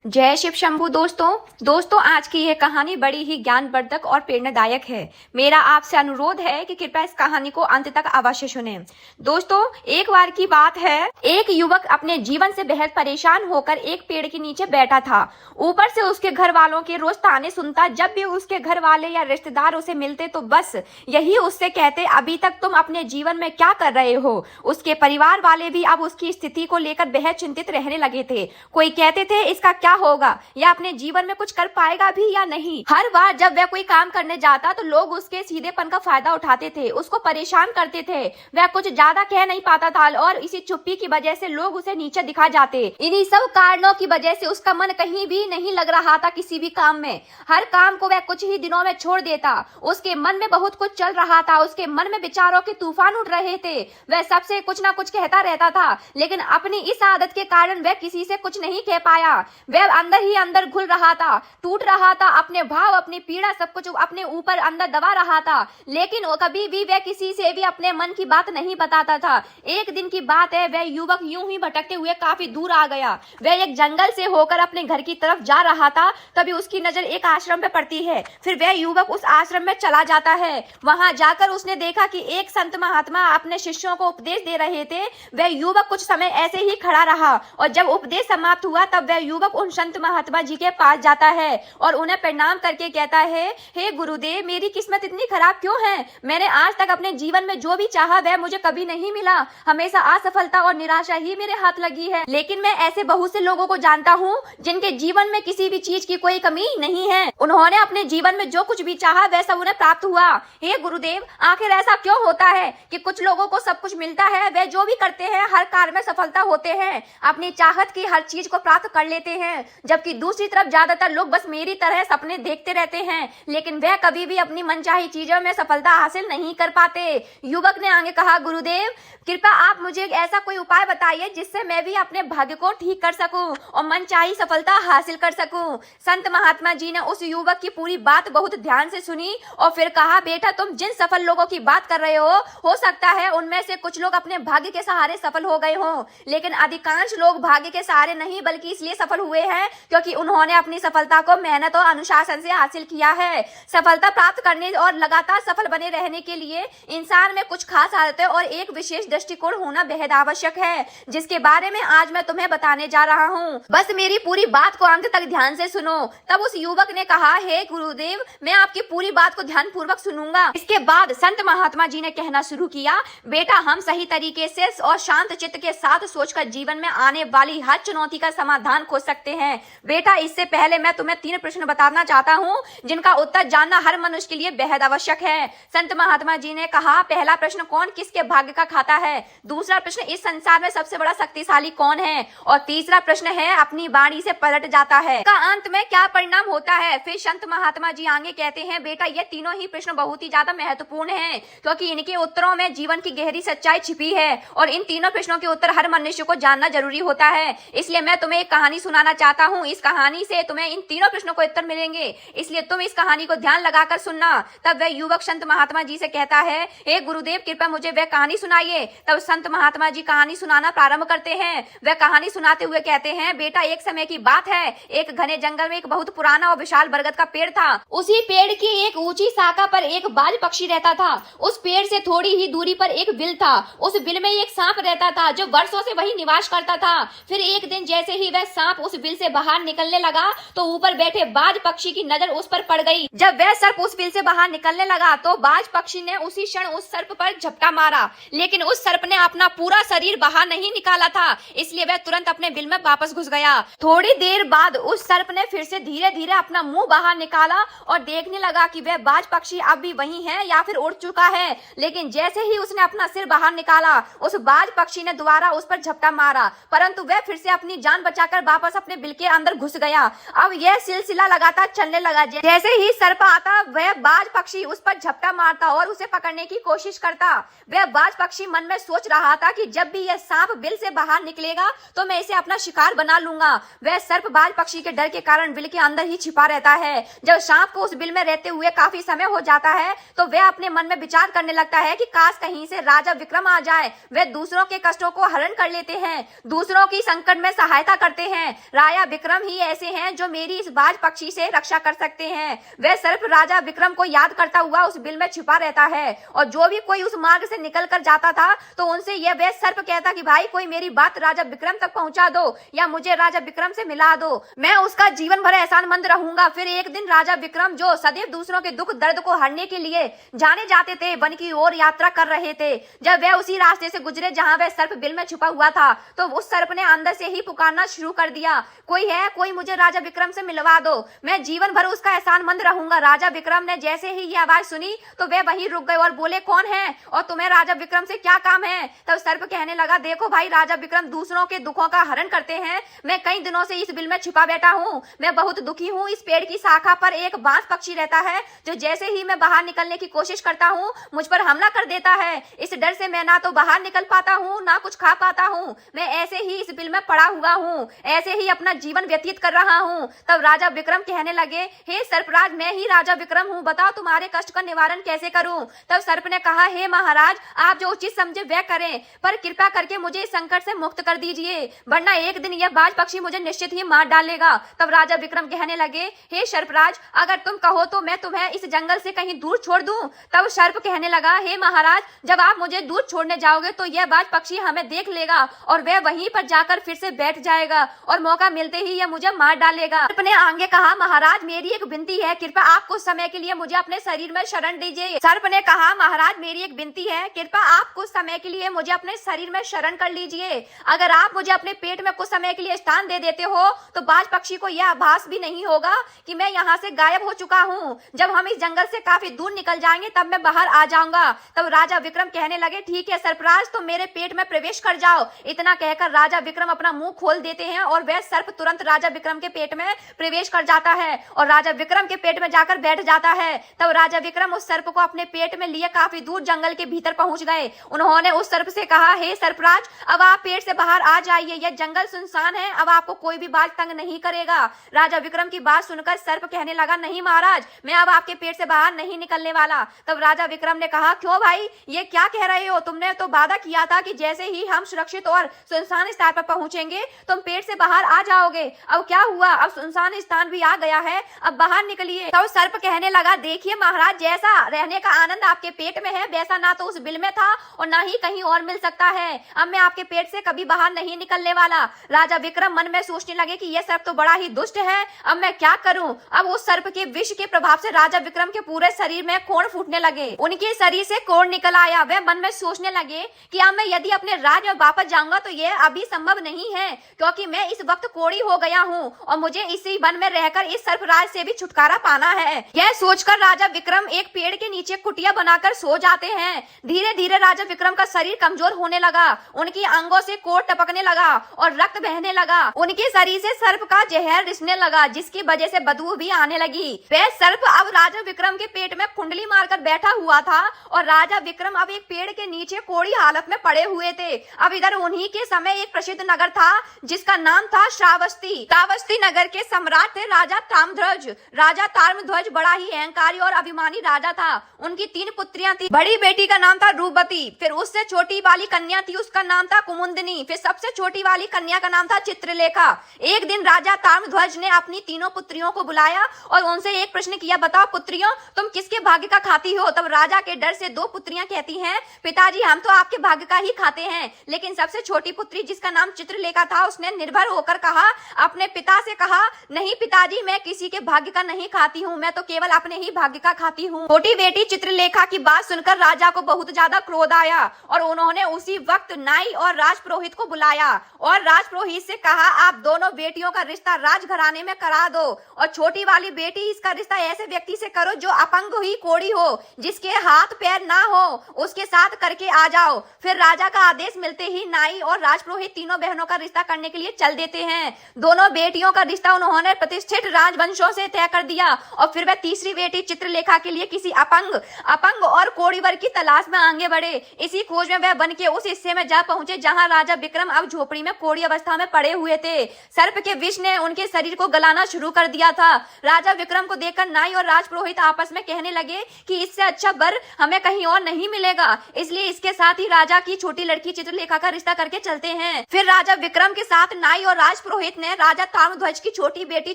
जय शिव शंभू। दोस्तों आज की यह कहानी बड़ी ही ज्ञानवर्धक और प्रेरणादायक है। मेरा आपसे अनुरोध है कि कृपया इस कहानी को अंत तक अवश्य सुनें। दोस्तों, एक बार की बात है, एक युवक अपने जीवन से बेहद परेशान होकर एक पेड़ के नीचे बैठा था। ऊपर से उसके घर वालों के रोज ताने सुनता। जब भी उसके घर वाले या रिश्तेदार उसे मिलते तो बस यही उससे कहते, अभी तक तुम अपने जीवन में क्या कर रहे हो। उसके परिवार वाले भी अब उसकी स्थिति को लेकर बेहद चिंतित रहने लगे थे। कोई कहते थे इसका क्या होगा, या अपने जीवन में कुछ कर पाएगा भी या नहीं। हर बार जब वह कोई काम करने जाता तो लोग उसके सीधेपन का फायदा उठाते थे, उसको परेशान करते थे। वह कुछ ज्यादा कह नहीं पाता था और इसी चुप्पी की वजह से लोग उसे नीचे दिखा जाते। इन्हीं सब कारणों की वजह से उसका मन कहीं भी नहीं लग रहा था किसी भी काम में। हर काम को वह कुछ ही दिनों में छोड़ देता। उसके मन में बहुत कुछ चल रहा था, उसके मन में विचारों के तूफान उठ रहे थे। वह सबसे कुछ ना कुछ कहता रहता था, लेकिन अपनी इस आदत के कारण वह किसी से कुछ नहीं कह पाया। वह अंदर ही अंदर घुल रहा था, टूट रहा था। अपने भाव, अपनी पीड़ा, सब कुछ अपने ऊपर अंदर दबा रहा था, लेकिन वो कभी भी वह किसी से भी अपने मन की बात नहीं बताता था। एक दिन की बात है, वह युवक यूं ही भटकते हुए काफी दूर आ गया। वह एक जंगल से होकर अपने घर की तरफ जा रहा था, तभी उसकी नजर एक आश्रम पे पड़ती है। फिर वह युवक उस आश्रम में चला जाता है। वहां जाकर उसने देखा कि एक संत महात्मा अपने शिष्यों को उपदेश दे रहे थे। वह युवक कुछ समय ऐसे ही खड़ा रहा और जब उपदेश समाप्त हुआ तब वह युवक उन संत महात्मा जी के पास जाता है और उन्हें प्रणाम करके कहता है, हे गुरुदेव, मेरी किस्मत इतनी खराब क्यों है। मैंने आज तक अपने जीवन में जो भी चाहा वह मुझे कभी नहीं मिला। हमेशा असफलता और निराशा ही मेरे हाथ लगी है। लेकिन मैं ऐसे बहुत से लोगों को जानता हूँ जिनके जीवन में किसी भी चीज की कोई कमी नहीं है। उन्होंने अपने जीवन में जो कुछ भी चाहा वह सब उन्हें प्राप्त हुआ। हे गुरुदेव, आखिर ऐसा क्यों होता है कि कुछ लोगों को सब कुछ मिलता है, वह जो भी करते हैं हर कार्य में सफलता होते हैं, अपनी चाहत की हर चीज को प्राप्त कर लेते हैं, जबकि दूसरी तरफ ज्यादातर लोग बस मेरी तरह सपने देखते रहते हैं, लेकिन वह कभी भी अपनी मनचाही चीजों में सफलता हासिल नहीं कर पाते। युवक ने आगे कहा, गुरुदेव, कृपया आप मुझे ऐसा कोई उपाय बताइए जिससे मैं भी अपने भाग्य को ठीक कर सकूं और मनचाही सफलता हासिल कर सकूं। संत महात्मा जी ने उस युवक की पूरी बात बहुत ध्यान से सुनी और फिर कहा, बेटा, तुम जिन सफल लोगों की बात कर रहे हो सकता है उनमें से कुछ लोग अपने भाग्य के सहारे सफल हो गए हों, लेकिन अधिकांश लोग भाग्य के सहारे नहीं बल्कि इसलिए सफल हुए हैं क्योंकि उन्होंने अपनी सफलता को मेहनत और अनुशासन से हासिल किया है। सफलता प्राप्त करने और लगातार सफल बने रहने के लिए इंसान में कुछ खास आदतें और एक विशेष दृष्टिकोण होना बेहद आवश्यक है, जिसके बारे में आज मैं तुम्हें बताने जा रहा हूँ। बस मेरी पूरी बात को अंत तक ध्यान से सुनो। तब उस युवक ने कहा, हे गुरुदेव, मैं आपकी पूरी बात को ध्यान पूर्वक सुनूंगा। इसके बाद संत महात्मा जी ने कहना शुरू किया, बेटा, हम सही तरीके से और शांत चित्त के साथ सोचकर जीवन में आने वाली हर चुनौती का समाधान खोज सकते हैं। बेटा, इससे पहले मैं तुम्हें 3 प्रश्न बताना चाहता हूँ जिनका उत्तर जानना हर मनुष्य के लिए बेहद आवश्यक है। संत महात्मा जी ने कहा, पहला प्रश्न, कौन किसके भाग्य का खाता है। दूसरा प्रश्न, इस संसार में सबसे बड़ा शक्तिशाली कौन है। और तीसरा प्रश्न है, अपनी वाणी से पलट जाता है का अंत में क्या परिणाम होता है। फिर संत महात्मा जी आगे कहते हैं, बेटा, ये तीनों ही प्रश्न बहुत ही ज्यादा महत्वपूर्ण हैं क्योंकि इनके उत्तरों में जीवन की गहरी सच्चाई छिपी है और इन तीनों प्रश्नों के उत्तर हर मनुष्य को जानना जरूरी होता है। इसलिए मैं तुम्हें एक कहानी सुनाना चाहता हूँ। इस कहानी से तुम्हें इन तीनों प्रश्नों को उत्तर मिलेंगे, इसलिए तुम इस कहानी को ध्यान लगाकर सुनना। तब वह युवक संत महात्मा जी से कहता है, हे गुरुदेव, कृपया मुझे वह कहानी सुनाइए। तब संत महात्मा जी कहानी सुनाना प्रारंभ करते हैं। वह कहानी सुनाते हुए कहते हैं, बेटा, एक समय की बात है, एक घने जंगल में एक बहुत पुराना और विशाल बरगद का पेड़ था। उसी पेड़ की एक ऊंची शाखा पर एक बाज पक्षी रहता था। उस पेड़ से थोड़ी ही दूरी पर एक बिल था। उस बिल में एक सांप रहता था जो वर्षों से वही निवास करता था। फिर एक दिन जैसे ही वह सांप उस बिल से बाहर निकलने लगा तो ऊपर बैठे बाज पक्षी की नजर उस पर पड़ गई। जब वह सर्प उस बिल से बाहर निकलने लगा तो बाज पक्षी ने उसी क्षण उस सर्प पर झपटा मारा, लेकिन उस सर्प ने अपना पूरा शरीर बाहर नहीं निकाला था, इसलिए वह तुरंत अपने बिल में वापस घुस गया। थोड़ी देर बाद उस सर्प ने फिर से धीरे धीरे अपना मुंह बाहर निकाला और देखने लगा कि वह बाज पक्षी अब भी वही है या फिर उड़ चुका है, लेकिन जैसे ही उसने अपना सिर बाहर निकाला उस बाज पक्षी ने दोबारा उस पर झपटा मारा, परंतु वह फिर से अपनी जान बचाकर वापस अपने बिल के अंदर घुस गया। अब यह सिलसिला लगातार चलने लगा। जैसे ही सर्प आता वह बाज पक्षी उस पर झपटा मारता और उसे पकड़ने की कोशिश करता। वह बाज पक्षी मन में सोच रहा था कि जब भी यह सांप बिल से बाहर निकलेगा तो मैं इसे अपना शिकार बना लूंगा। वह सर्प बाज पक्षी के डर के कारण बिल के अंदर ही छिपा रहता है। जब सांप को उस बिल में रहते हुए काफी समय हो जाता है तो वह अपने मन में विचार करने लगता है कि काश कहीं से राजा विक्रम आ जाए। वह दूसरों के कष्टों को हरण कर लेते हैं, दूसरों की संकट में सहायता करते हैं। राजा विक्रम ही ऐसे हैं जो मेरी इस बाज पक्षी से रक्षा कर सकते हैं। वह सर्प राजा विक्रम को याद करता हुआ उस बिल में छिपा रहता है और जो भी कोई उस मार्ग से निकल कर जाता था तो उनसे यह वह सर्प कहता कि भाई कोई मेरी बात राजा विक्रम तक पहुंचा दो या मुझे राजा विक्रम से मिला दो, मैं उसका जीवन भर एहसानमंद रहूंगा। फिर एक दिन राजा विक्रम जो सदैव दूसरों के दुख दर्द को हरने के लिए जाने जाते थे, वन की ओर यात्रा कर रहे थे। जब वह उसी रास्ते से गुजरे जहां वह सर्प बिल में छुपा हुआ था तो उस सर्प ने अंदर से ही पुकारना शुरू कर दिया, कोई है, कोई मुझे राजा विक्रम से मिलवा दो, मैं जीवन भर उसका एहसानमंद रहूंगा। राजा विक्रम ने जैसे ही ये आवाज सुनी तो वे वहीं रुक गए और बोले, कौन है और तुम्हें राजा विक्रम से क्या काम है? तब सर्प कहने लगा, देखो भाई, राजा विक्रम दूसरों के दुखों का हरण करते हैं। मैं कई दिनों से इस बिल में छिपा बैठा हूँ, मैं बहुत दुखी हूँ। इस पेड़ की शाखा पर एक बांस पक्षी रहता है जो जैसे ही मैं बाहर निकलने की कोशिश करता हूँ मुझ पर हमला कर देता है। इस डर से मैं ना तो बाहर निकल पाता हूँ ना कुछ खा पाता हूँ। मैं ऐसे ही इस बिल में पड़ा हुआ हूँ, ऐसे ही अपना जीवन व्यतीत कर रहा हूँ। तब राजा विक्रम कहने लगे, हे सर्पराज, मैं ही राजा विक्रम हूँ, बताओ तुम्हारे कष्ट का निवारण कैसे करूँ? तब सर्प ने कहा, हे महाराज, आप जो उचित समझे वह करें, पर कृपा करके मुझे इस संकट से मुक्त कर दीजिए, वरना एक दिन यह बाज पक्षी मुझे निश्चित ही मार डालेगा। तब राजा विक्रम कहने लगे, हे सर्पराज, अगर तुम कहो तो मैं तुम्हें इस जंगल से कहीं दूर छोड़ दूं। तब सर्प कहने लगा, हे महाराज, जब आप मुझे दूर छोड़ने जाओगे तो यह बाज पक्षी हमें देख लेगा और वह वहीं पर जाकर फिर से बैठ जाएगा और मौका मिलते ही यह मुझे मार डालेगा। सर्प ने आगे कहा, महाराज, मेरी एक विनती है, कृपया आप कुछ समय के लिए मुझे अपने शरीर में शरण दीजिए। सर्प ने कहा, महाराज, मेरी एक विनती है, कृपया आप कुछ समय के लिए मुझे अपने शरीर में शरण कर लीजिए। अगर आप मुझे अपने पेट में कुछ समय के लिए स्थान दे देते हो तो बाज पक्षी को यह आभास भी नहीं होगा कि मैं यहाँ से गायब हो चुका हूँ। जब हम इस जंगल से काफी दूर निकल जाएंगे तब मैं बाहर आ जाऊंगा। तब राजा विक्रम कहने लगे, ठीक है सर्पराज, तो मेरे पेट में प्रवेश कर जाओ। इतना कहकर राजा विक्रम अपना मुंह खोल देते हैं और वह सर्प तुरंत राजा विक्रम के पेट में प्रवेश कर जाता है और राजा विक्रम के पेट में जाकर बैठ जाता है। तब राजा विक्रम उस सर्प को अपने पेट में लिए काफी दूर जंगल के भीतर पहुंच गए। उन्होंने उस सर्प से कहा, हे सर्पराज, अब आप पेट से बाहर आ जाइए, यह जंगल सुनसान है, अब आपको कोई भी बाज तंग नहीं करेगा। राजा विक्रम की बात सुनकर सर्प कहने लगा, नहीं महाराज, मैं अब आपके पेट से बाहर नहीं निकलने वाला। तब राजा विक्रम ने कहा, क्यों भाई, ये क्या कह रहे हो? तुमने तो वादा किया था कि जैसे ही हम सुरक्षित और सुनसान स्थान पर पहुंचेंगे तुम पेट से बाहर आ जाओगे। अब क्या हुआ? अब सुनसान स्थान भी आ गया है, अब बाहर निकलिए। तो सर्प कहने लगा, देखिए महाराज, जैसा रहने का आनंद आपके पेट में है वैसा ना तो उस बिल में था और ना ही कहीं और मिल सकता है। अब मैं आपके पेट से कभी बाहर नहीं निकलने वाला। राजा विक्रम मन में सोचने लगे कि यह सर्प तो बड़ा ही दुष्ट है, अब मैं क्या करूं? अब उस सर्प के विष के प्रभाव से राजा विक्रम के पूरे शरीर में कोढ़ फूटने लगे, उनके शरीर से कोढ़ निकल आया। वे मन में सोचने लगे कि अब मैं यदि अपने राज्य में वापस जाऊंगा तो यह अभी संभव नहीं है, क्योंकि मैं इस वक्त कोढ़ी हो गया हूँ और मुझे इसी वन में रहकर इस सर्पराज से भी छुटकारा पाना है। यह सोचकर राजा विक्रम एक पेड़ के नीचे कुटिया बनाकर सो जाते हैं। धीरे धीरे राजा विक्रम का शरीर कमजोर होने लगा, उनकी अंगों से कोढ़ टपकने लगा और रक्त बहने लगा, उनके शरीर से सर्प का जहर रिसने लगा, जिसकी वजह से बदबू भी आने लगी। वह सर्प अब राजा विक्रम के पेट में कुंडली मारकर बैठा हुआ था और राजा विक्रम अब एक पेड़ के नीचे कोढ़ी हालत में पड़े हुए थे। अब इधर उन्हीं के समय एक प्रसिद्ध नगर था जिसका नाम था श्रावस्ती। श्रावस्ती नगर के सम्राट थे राजा ताम्रध्वज। राजा ताम्रध्वज बड़ा ही अहंकारी और अभिमानी राजा था। उनकी 3 पुत्रियां थी। बड़ी बेटी का नाम था रूपवती, फिर उससे छोटी वाली कन्या थी, उसका नाम था कुमुदिनी, फिर सबसे छोटी वाली कन्या का नाम था चित्रलेखा। एक दिन राजा ताम्रध्वज ने अपनी तीनों पुत्रियों को बुलाया और उनसे एक प्रश्न किया, बताओ पुत्रियों, तुम किसके भाग्य का खाती हो? तब राजा के डर से 2 पुत्रियां कहती हैं, पिताजी, हम तो आपके भाग्य का ही खाते हैं। लेकिन सबसे छोटी पुत्री जिसका नाम चित्रलेखा था उसने निर्भर होकर कहा, अपने पिता से कहा, नहीं पिताजी, मैं किसी के भाग्य का नहीं खाती हूँ, मैं तो केवल अपने ही भाग्य का खाती हूँ। छोटी बेटी चित्रलेखा की बात सुनकर राजा को बहुत ज्यादा क्रोध आया और उन्होंने उसी वक्त नाई और राजपुरोहित को बुलाया और राजपुरोहित से कहा, आप दोनों बेटियों का रिश्ता राजघराने में करा दो और छोटी वाली बेटी इसका रिश्ता ऐसे व्यक्ति से करो जो अपंग ही कोढ़ी हो, जिसके हाथ पैर ना हो, उसके साथ करके आ जाओ। फिर राजा का आदेश मिलते ही नाई और राजपुरोहित तीनों बहनों का रिश्ता करने के लिए चल देते हैं। दोनों बेटियों का रिश्ता उन्होंने प्रतिष्ठित राजवंशों से तय कर दिया और फिर वह तीसरी बेटी चित्रलेखा के लिए किसी अपंग और कोढ़ी वर की तलाश में आगे बढ़े। इसी खोज में वह वन के उस हिस्से में जा पहुंचे जहां राजा विक्रम अब झोपड़ी में कोढ़ी अवस्था में पड़े हुए थे। सर्प के विष ने उनके शरीर को गलाना शुरू कर दिया था। राजा विक्रम को देखकर नाई और राजपुरोहित आपस में कहने लगे कि इससे अच्छा वर हमें कहीं और नहीं मिलेगा, इसलिए इसके साथ ही राजा की छोटी लड़की चित्रलेखा का रिश्ता करके चलते हैं। फिर राजा विक्रम के साथ नाई और राजपुरोहित पुरोहित ने राजा ताम्रध्वज की छोटी बेटी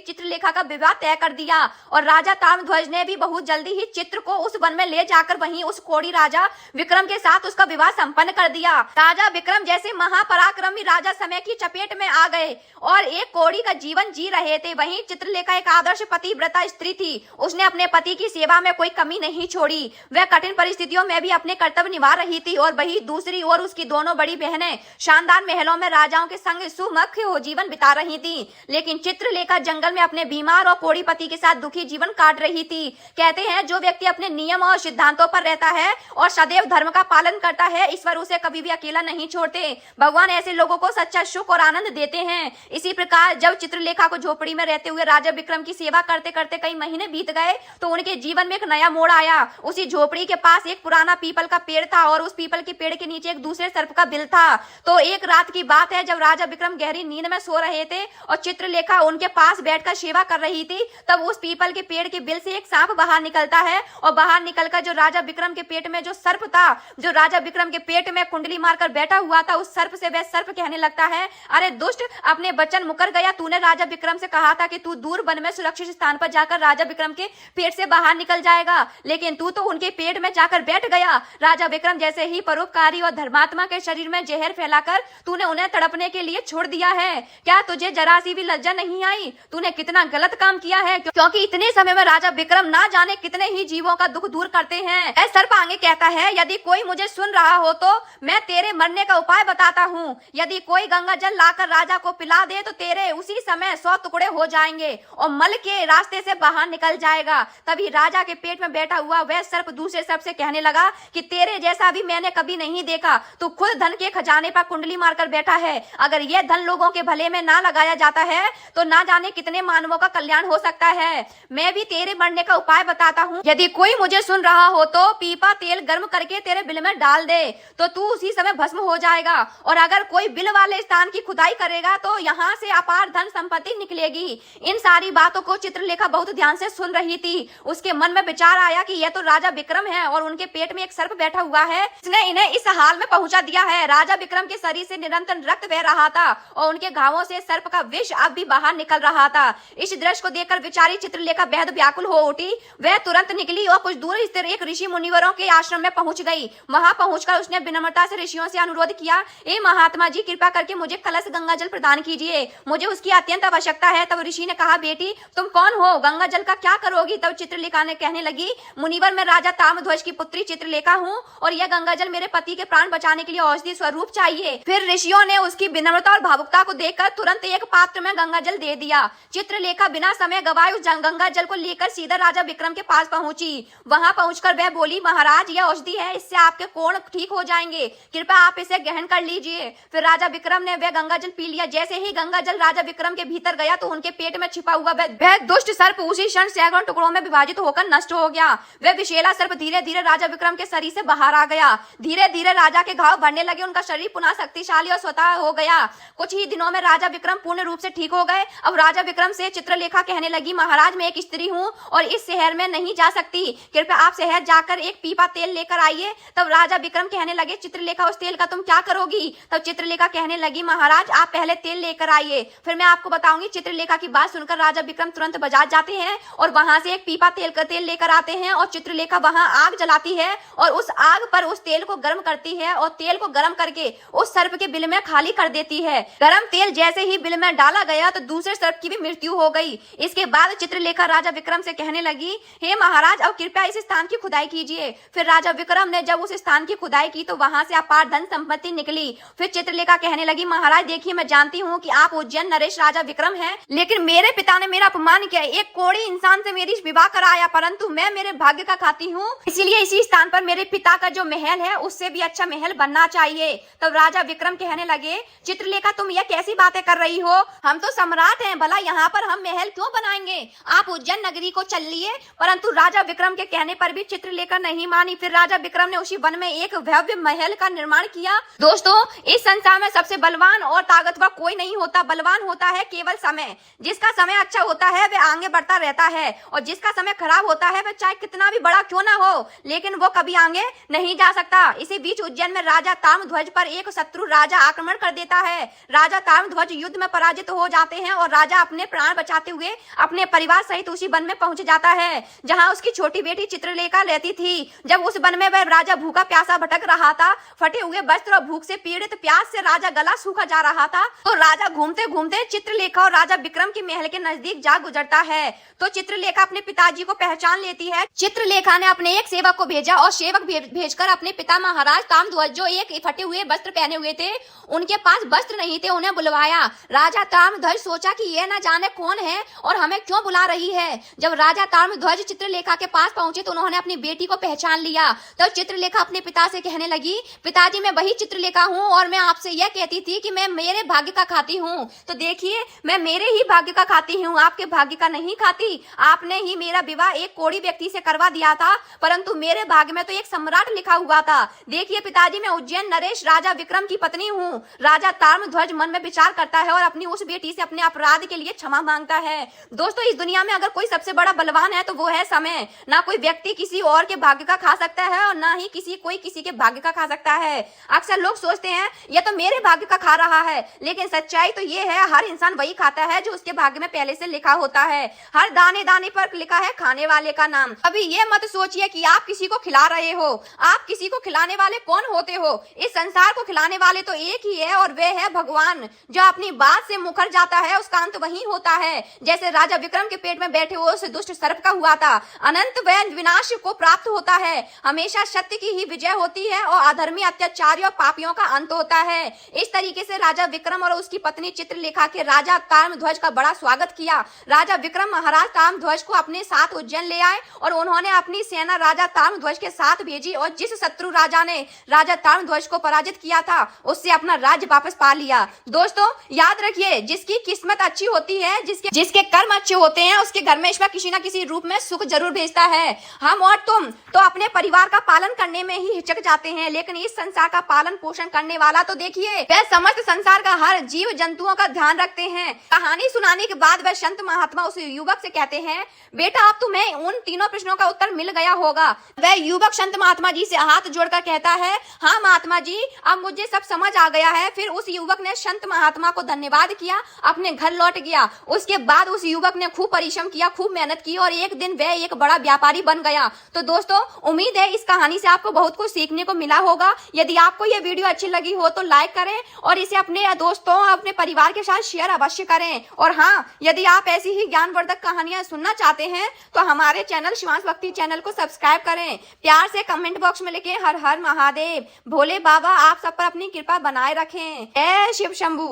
चित्रलेखा का विवाह तय कर दिया और राजा ताम्रध्वज ने भी बहुत जल्दी ही चित्र को उस वन में ले जाकर वहीं उस कोढ़ी राजा विक्रम के साथ उसका विवाह संपन्न कर दिया। राजा विक्रम जैसे महापराक्रमी राजा समय की चपेट में आ गए और एक कोढ़ी का जीवन जी रहे थे। वहीं चित्रलेखा एक आदर्श पतिव्रता स्त्री थी। उसने अपने पति की सेवा में कोई कमी नहीं छोड़ी। वह कठिन परिस्थितियों में भी अपने कर्तव्य निभा रही थी और वही दूसरी ओर उसकी दोनों बड़ी बहनें शानदार महलों में राजाओं के संग सुखमय हो जीवन बिता रही थी। लेकिन चित्रलेखा जंगल में अपने बीमार और कोढ़ी पति के साथ दुखी जीवन काट रही थी। कहते हैं जो व्यक्ति अपने नियम और सिद्धांतों पर रहता है और सदैव धर्म का पालन करता है, ईश्वर उसे कभी भी अकेला नहीं छोड़ते। भगवान ऐसे लोगों को सच्चा सुख और आनंद देते हैं। इसी प्रकार जब चित्रलेखा को झोपड़ी में रहते हुए राजा विक्रम की सेवा करते करते कई महीने बीत गए तो उनके जीवन में एक नया मोड़ आया। उसी झोपड़ी के पास एक पुराना पीपल का पेड़ था और उस पीपल के पेड़ के नीचे एक दूसरे सर्प का बिल था। तो एक रात की बात है जब राजा विक्रम गहरी नींद में सो रहे थे और चित्रलेखा उनके पास बैठकर सेवा कर रही थी, तब उस पीपल के पेड़ के बिल से एक सांप बाहर निकलता है और बाहर निकलकर जो राजा विक्रम के पेट में जो सर्प था, जो राजा विक्रम के पेट में कुंडली मारकर बैठा हुआ था, उस सर्प से वह सर्प कहने लगता है, अरे दुष्ट, अपने वचन मुकर गया। तूने राजा विक्रम से कहा था कि तू दूर वन में सुरक्षित स्थान पर जाकर राजा विक्रम के पेट से बाहर निकल जाएगा, लेकिन तू तो उनके पेट में जाकर बैठ गया। राजा विक्रम जैसे ही परोपकारी और धर्मात्मा के शरीर में जहर फैलाकर तूने उन्हें तड़पने के लिए छोड़ दिया है। क्या तुझे जरा सी भी लज्जा नहीं आई? तूने कितना गलत काम किया है, क्योंकि इतने समय में राजा विक्रम ना जाने कितने ही जीवों का दुख दूर करते हैं। ऐ सर्प आगे कहता है, यदि कोई मुझे सुन रहा हो तो मैं तेरे मरने का उपाय बताता हूँ। यदि कोई गंगा जल लाकर राजा को पिला दे तो तेरे उसी समय 100 टुकड़े हो जाएंगे और मल के रास्ते से बाहर निकल जाएगा। तभी राजा के पेट में बैठा हुआ वह सर्प दूसरे सर्प से कहने लगा कि तेरे जैसा भी मैंने कभी नहीं देखा। तू खुद धन के खजाने पर कुंडली मारकर बैठा है। अगर यह धन लोगों के भले में ना लगाया जाता है तो ना जाने कितने मानवों का कल्याण हो सकता है। मैं भी तेरे मरने का उपाय बताता हूँ। यदि कोई मुझे सुन रहा हो तो पीपा तेल गर्म करके तेरे बिल में डाल दे तो तू उसी समय भस्म हो जाएगा, और अगर कोई बिल वाले स्थान की खुदाई करेगा तो यहाँ से अपार धन संपत्ति निकलेगी। इन सारी बातों को चित्रलेखा बहुत ध्यान से सुन रही थी। उसके मन में विचार आया कि यह तो राजा विक्रम है और उनके पेट में एक सर्प बैठा हुआ है, इसने इन्हें इस हाल में पहुंचा दिया है। राजा विक्रम के शरीर से निरंतर रक्त बह रहा था और उनके घावों से सर्प का विष अब भी बाहर निकल रहा था। इस दृश्य को देखकर बेचारी चित्रलेखा बेहद व्याकुल हो उठी। वह तुरंत निकली और कुछ दूर स्थित एक ऋषि मुनिवरों के आश्रम में पहुंच गई। वहां पहुंचकर उसने विनम्रता से ऋषियों से अनुरोध किया, ए महात्मा जी, कृपा करके मुझे कलश गंगा जल प्रदान कीजिए, मुझे उसकी अत्यंत आवश्यकता है। तब ऋषि ने कहा, बेटी तुम कौन हो, गंगा जल का क्या करोगी? तब चित्रलेखा ने कहने लगी, मुनिवर, मैं राजा ताम्रध्वज की पुत्री चित्रलेखा हूँ और यह गंगा जल मेरे पति के प्राण बचाने के लिए औषधि स्वरूप चाहिए। फिर ऋषियों ने उसकी विनम्रता और भावुकता को देखकर तुरंत एक पात्र में गंगा जल दे दिया। चित्रलेखा बिना समय गवाए उस गंगा जल को लेकर सीधा राजा विक्रम के पास पहुंची। वहां पहुंचकर वह बोली, महाराज, यह औषधि है, इससे आपके कोढ़ ठीक हो जाएंगे, कृपया आप इसे ग्रहण कर लीजिए। फिर राजा विक्रम ने वह गंगा जल पी लिया। जैसे ही गंगा जल राजा विक्रम के भीतर गया तो उनके पेट में छिपा हुआ वह दुष्ट सर्प उसी क्षण सैकड़ों टुकड़ों में विभाजित होकर नष्ट हो गया। वह विषैला सर्प धीरे धीरे राजा विक्रम के शरीर से बाहर आ गया। धीरे धीरे राजा के घाव भरने लगे, उनका शरीर पुनः शक्तिशाली और स्वतः हो गया। कुछ ही दिनों में राजा विक्रम पूर्ण रूप से ठीक हो गए। अब राजा विक्रम से चित्रलेखा कहने लगी, महाराज, मैं एक स्त्री हूँ और इस शहर में नहीं जा सकती, कृपया आप शहर जाकर एक पीपा तेल लेकर आइए। तब राजा विक्रम कहने लगे, चित्रलेखा, उस तेल का तुम क्या करोगी? तब चित्रलेखा कहने लगी, महाराज, आप पहले तेल लेकर आइए, फिर मैं आपको बताऊंगी। चित्रलेखा की बात सुनकर राजा विक्रम तुरंत बाजार जाते हैं और वहां से एक पीपा तेल का तेल लेकर आते हैं और चित्रलेखा वहां आग जलाती है और उस आग पर उस तेल को गर्म करती है और तेल को गर्म करके उस सर्प के बिल में खाली कर देती है। गर्म तेल जैसे ही बिल में डाला गया तो दूसरे सर्प की भी मृत्यु हो गई। इसके बाद चित्रलेखा राजा विक्रम से कहने लगी, हे महाराज, अब कृपया इस स्थान की खुदाई कीजिए। फिर राजा विक्रम ने जब उस स्थान की खुदाई की तो वहां से अपार धन संपत्ति निकली। फिर चित्रलेखा कहने लगी, महाराज देखिए, मैं जानती हूँ कि आप उज्जैन नरेश राजा विक्रम हैं, लेकिन मेरे पिता ने मेरा अपमान किया, एक कोढ़ी इंसान से मेरी विवाह कराया, परंतु मैं मेरे भाग्य का खाती हूँ, इसीलिए इसी स्थान पर मेरे पिता का जो महल है उससे भी अच्छा महल बनना चाहिए। तब राजा विक्रम कहने लगे, चित्रलेखा, तुम यह कैसी बातें कर रही हो? हम तो सम्राट हैं, भला यहाँ पर हम महल क्यों बनाएंगे? आप उज्जैन नगरी को चलिए। परंतु राजा विक्रम के कहने पर भी चित्रलेखा नहीं मानी। फिर राजा विक्रम ने उसी वन में एक भव्य महल का निर्माण किया। दोस्तों, इस संसार में सबसे बलवान और ताकतवर कोई नहीं होता, बलवान होता है केवल समय। जिसका समय अच्छा होता है वह आगे बढ़ता रहता है और जिसका समय खराब होता है वह चाहे कितना भी बड़ा क्यों ना हो, लेकिन वो कभी आगे नहीं जा सकता। इसी बीच उज्जैन में राजा ताम्रध्वज पर एक शत्रु राजा आक्रमण कर देता है। राजा ताम्रध्वज युद्ध में पराजित हो जाते हैं और राजा अपने प्राण बचाते हुए अपने परिवार सहित उसी वन में पहुंच जाता है जहां उसकी छोटी बेटी चित्रलेखा रहती थी। जब उस वन में वह राजा भूखा प्यासा भटक रहा था, फटे हुए वस्त्र और भूख से पीड़ित प्यास से राजा गला सूखा जा रहा था, तो राजा घूमते घूमते चित्रलेखा और राजा विक्रम के महल के नजदीक जा गुजरता है। तो चित्रलेखा अपने पिताजी को पहचान लेती है। चित्रलेखा ने अपने एक सेवक को भेजा और सेवक भेजकर अपने पिता महाराज ताम्रध्वज, जो एक फटे हुए वस्त्र पहने हुए थे, उनके पास वस्त्र नहीं थे, उन्हें बुलवाया। राजा ताम्रध्वज सोचा कि ये न जाने कौन है और हमें क्यों बुला रही है। जब राजा ताम्रध्वज चित्रलेखा के पास पहुंचे तो उन्होंने अपनी बेटी को पहचान लिया। तो चित्रलेखा अपने पिता से कहने लगी, पिताजी मैं वही चित्रलेखा हूँ और मैं आपसे यह कहती थी कि मैं मेरे भाग्य का खाती हूँ। तो देखिए, मैं मेरे ही भाग्य का खाती हूँ, आपके भाग्य का नहीं खाती। आपने ही मेरा विवाह एक कोढ़ी व्यक्ति से करवा दिया था, परंतु मेरे भाग्य में तो एक सम्राट लिखा हुआ था। देखिए पिताजी, मैं उज्जैन नरेश राजा विक्रम की पत्नी हूँ। राजा ताम्रध्वज मन में विचार करता है और अपनी उस बेटी से अपने अपराध के लिए क्षमा मांगता है। दोस्तों, इस दुनिया में अगर कोई सबसे बड़ा बलवान है तो वो है समय। ना कोई व्यक्ति किसी और के भाग्य का खा सकता है और ना ही कोई किसी के भाग्य का खा सकता है। अक्सर लोग सोचते हैं ये तो मेरे भाग्य का खा रहा है, लेकिन सच्चाई तो ये है, हर इंसान वही खाता है जो उसके भाग्य में पहले से लिखा होता है। हर दाने दाने पर लिखा है खाने वाले का नाम। अभी ये मत सोचिए कि आप किसी को खिला रहे हो। आप किसी को खिलाने वाले कौन होते हो? इस संसार को खिलाने वाले तो एक ही है और वह है भगवान। जो अपनी बात से मुकर जाता है उसका अंत वही होता है। जैसे राजा विक्रम के पेट में बैठे हुए उस दुष्ट सर्प का हुआ था, अनंत वह विनाश को प्राप्त होता है। हमेशा सत्य की ही विजय होती है और अधर्मी, अत्याचारियों, पापियों का अंत होता है। इस तरीके से राजा विक्रम और उसकी पत्नी चित्रलेखा के राजा ताम्रध्वज का बड़ा स्वागत किया। राजा विक्रम महाराज ताम्रध्वज को अपने साथ उज्जैन ले आए और उन्होंने अपनी सेना राजा ताम्रध्वज के साथ भेजी और जिस शत्रु राजा ने राजा ताम्रध्वज को पराजित किया था उससे अपना राज्य वापस पा लिया। दोस्तों, याद रखिए, जिसकी किस्मत अच्छी होती है, जिसके कर्म अच्छे होते हैं, उसके घर में ईश्वर किसी न किसी रूप में सुख जरूर भेजता है। हम और तुम तो अपने परिवार का पालन करने में ही हिचक जाते हैं, लेकिन इस संसार का पालन पोषण करने वाला तो देखिए, वह समस्त संसार का हर जीव जंतुओं का ध्यान रखते हैं। कहानी सुनाने के बाद वह संत महात्मा उस युवक से कहते हैं, बेटा अब तुम्हें उन तीनों प्रश्नों का उत्तर मिल गया होगा। वह युवक संत महात्मा जी से हाथ जोड़कर कहता है, हाँ महात्मा जी, अब मुझे सब समझ आ गया है। फिर उस युवक ने संत महात्मा को धन्यवाद किया, अपने घर लौट गया। उसके बाद उस युवक ने खूब परिश्रम किया, खूब मेहनत की और एक दिन वह एक बड़ा व्यापारी बन गया। तो दोस्तों, उम्मीद है इस कहानी से आपको बहुत कुछ सीखने को मिला होगा। यदि आपको यह वीडियो अच्छी लगी हो तो लाइक करें और इसे अपने दोस्तों, अपने परिवार के साथ शेयर अवश्य करें। और हाँ, यदि आप ऐसी ही ज्ञानवर्धक कहानियां सुनना चाहते हैं तो हमारे चैनल शिवांश भक्ति चैनल को सब्सक्राइब करें। प्यार से कमेंट बॉक्स में लिखें हर हर महादेव। भोले बाबा आप सब पर अपनी कृपा बनाए रखें। जय शिव शंभू।